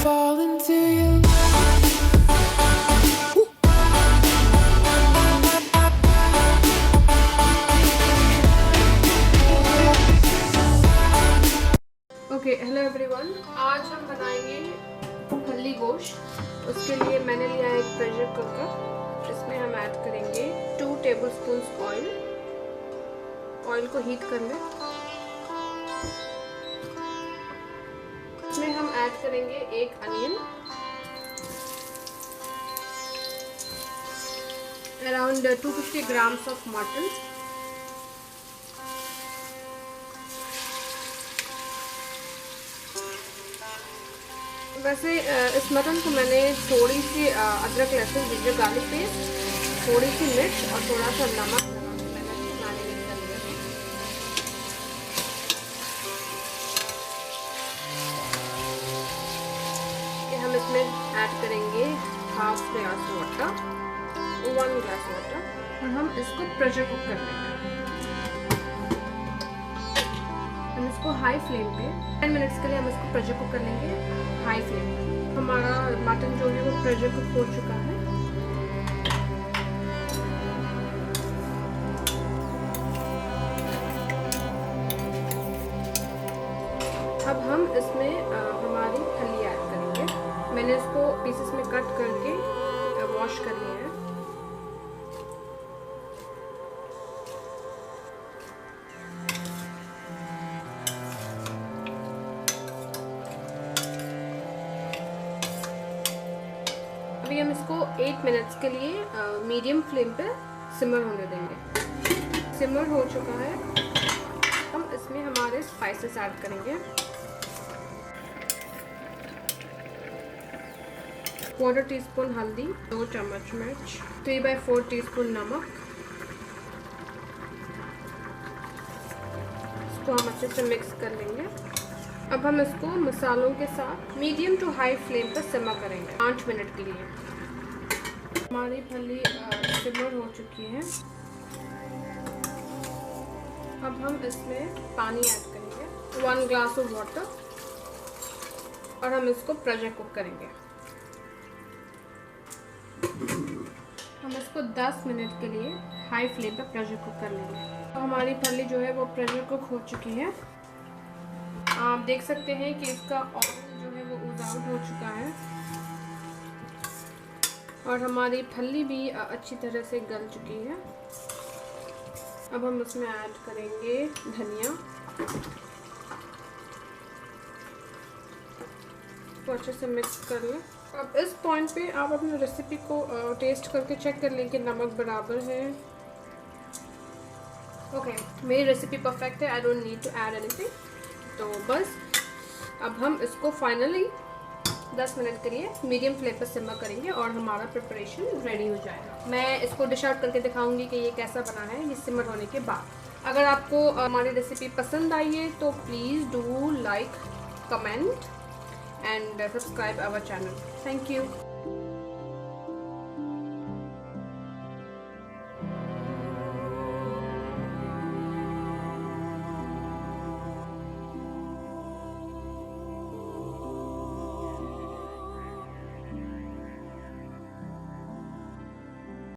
fall into you. Okay, hello everyone. आज हम बनाएंगे फल्ली गोश्त। उसके लिए मैंने लिया है एक प्रेशर कुकर, जिसमें हम ऐड करेंगे 2 टेबलस्पून ऑयल। ऑयल को हीट कर लें। इसमें हम ऐड करेंगे एक onion, around 250 grams of mutton, वैसे इस मटन को मैंने थोड़ी सी अदरक लहसुन जिंजर गार्लिक पेस्ट, थोड़ी सी मिर्च और थोड़ा सा नमक मैंने मैरिनेट कर लिया है। हम इसमें ऐड करेंगे 1/2 ग्लास वाटर, 1 ग्लास वाटर, और हम इसको प्रेशर कुक कर लेंगे। हम इसको हाई फ्लेम पे 10 मिनट्स के लिए हम इसको प्रेशर कुक कर लेंगे हाई फ्लेम पे। हमारा मटन जो है वो प्रेशर कुक हो चुका है। अब हम इसमें हमारी फली ऐड करेंगे। मैंने इसको पीसेस में कट करके वॉश कर लिया है। अभी हम इसको 8 मिनट्स के लिए मीडियम फ्लेम पे सिमर होने देंगे। सिमर हो चुका है। हम इसमें हमारे स्पाइसेस ऐड करेंगे। 1/4 टीस्पून हल्दी, 2 चम्मच मिर्च, 3/4 टीस्पून नमक। इसको हम अच्छे से मिक्स कर लेंगे। अब हम इसको मसालों के साथ मीडियम टू हाई फ्लेम पर सिमर करेंगे 5 मिनट के लिए। हमारी फली सिमर हो चुकी है। अब हम इसमें पानी ऐड करेंगे, 1 ग्लास ऑफ वाटर, और हम इसको प्रेशर कुक करेंगे। हम इसको 10 मिनट के लिए हाई फ्लेम पर प्रेशर कुक कर लेंगे। तो हमारी फली जो है वो प्रेशर कुक हो चुकी है। आप देख सकते हैं कि इसका ऑयल जो है वो ऊज आउट हो चुका है, और हमारी फली भी अच्छी तरह से गल चुकी है। अब हम इसमें ऐड करेंगे धनिया, तो अच्छे से मिक्स कर लें। अब इस पॉइंट पे आप अपनी रेसिपी को टेस्ट करके चेक कर लें कि नमक बराबर है। ओके, मेरी रेसिपी परफेक्ट है, I don't need to add anything. तो बस अब हम इसको फाइनली 10 मिनट के लिए मीडियम फ्लेम पर सिमर करेंगे और हमारा प्रिपरेशन रेडी हो जाएगा। मैं इसको डिश आउट करके दिखाऊंगी कि ये कैसा बना है ये सिमर होने के बाद। अगर आपको हमारी रेसिपी पसंद आई है तो please do like, comment and subscribe our channel. Thank you.